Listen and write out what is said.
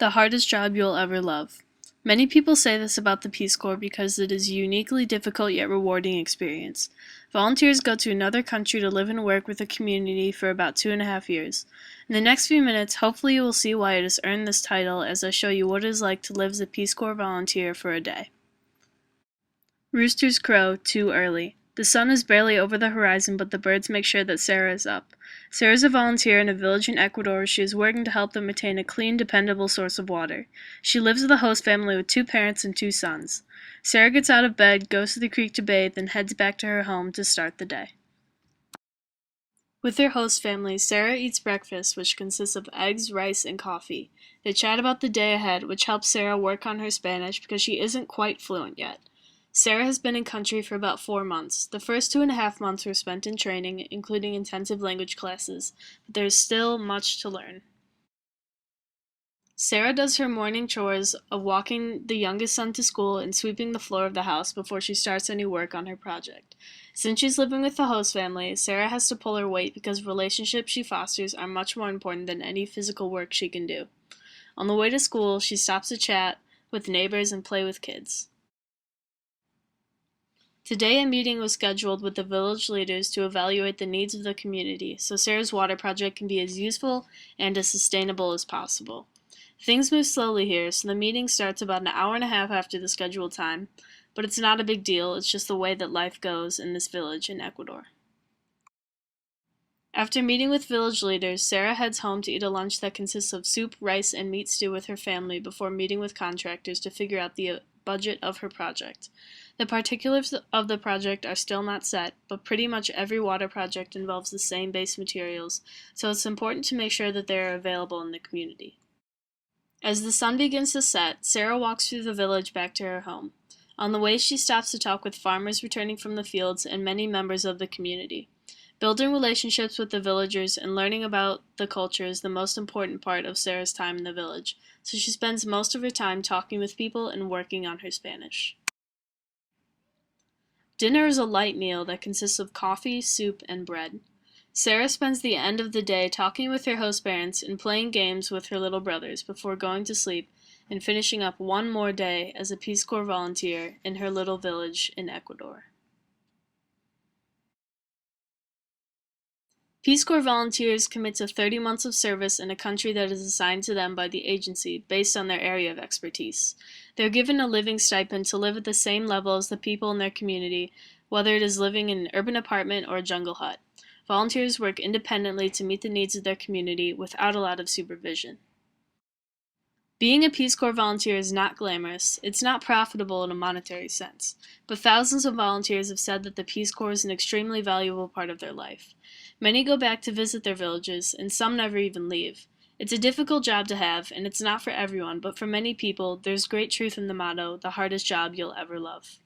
The hardest job you'll ever love. Many people say this about the Peace Corps because it is a uniquely difficult yet rewarding experience. Volunteers go to another country to live and work with a community for about 2.5 years. In the next few minutes, hopefully you will see why it has earned this title as I show you what it is like to live as a Peace Corps volunteer for a day. Roosters crow too early. The sun is barely over the horizon, but the birds make sure that Sarah is up. Sarah is a volunteer in a village in Ecuador where she is working to help them attain a clean, dependable source of water. She lives with a host family with 2 parents and 2 sons. Sarah gets out of bed, goes to the creek to bathe, and heads back to her home to start the day. With her host family, Sarah eats breakfast, which consists of eggs, rice, and coffee. They chat about the day ahead, which helps Sarah work on her Spanish because she isn't quite fluent yet. Sarah has been in country for about 4 months. The first 2.5 months were spent in training, including intensive language classes, but there is still much to learn. Sarah does her morning chores of walking the youngest son to school and sweeping the floor of the house before she starts any work on her project. Since she's living with the host family, Sarah has to pull her weight because relationships she fosters are much more important than any physical work she can do. On the way to school, she stops to chat with neighbors and play with kids. Today a meeting was scheduled with the village leaders to evaluate the needs of the community so Sarah's water project can be as useful and as sustainable as possible. Things move slowly here, so the meeting starts about an hour and a half after the scheduled time, but it's not a big deal, it's just the way that life goes in this village in Ecuador. After meeting with village leaders, Sarah heads home to eat a lunch that consists of soup, rice, and meat stew with her family before meeting with contractors to figure out the budget of her project. The particulars of the project are still not set, but pretty much every water project involves the same base materials, so it's important to make sure that they are available in the community. As the sun begins to set, Sarah walks through the village back to her home. On the way, she stops to talk with farmers returning from the fields and many members of the community. Building relationships with the villagers and learning about the culture is the most important part of Sarah's time in the village, so she spends most of her time talking with people and working on her Spanish. Dinner is a light meal that consists of coffee, soup, and bread. Sarah spends the end of the day talking with her host parents and playing games with her little brothers before going to sleep and finishing up one more day as a Peace Corps volunteer in her little village in Ecuador. Peace Corps volunteers commit to 30 months of service in a country that is assigned to them by the agency based on their area of expertise. They are given a living stipend to live at the same level as the people in their community, whether it is living in an urban apartment or a jungle hut. Volunteers work independently to meet the needs of their community without a lot of supervision. Being a Peace Corps volunteer is not glamorous, it's not profitable in a monetary sense, but thousands of volunteers have said that the Peace Corps is an extremely valuable part of their life. Many go back to visit their villages, and some never even leave. It's a difficult job to have, and it's not for everyone, but for many people, there's great truth in the motto, the hardest job you'll ever love.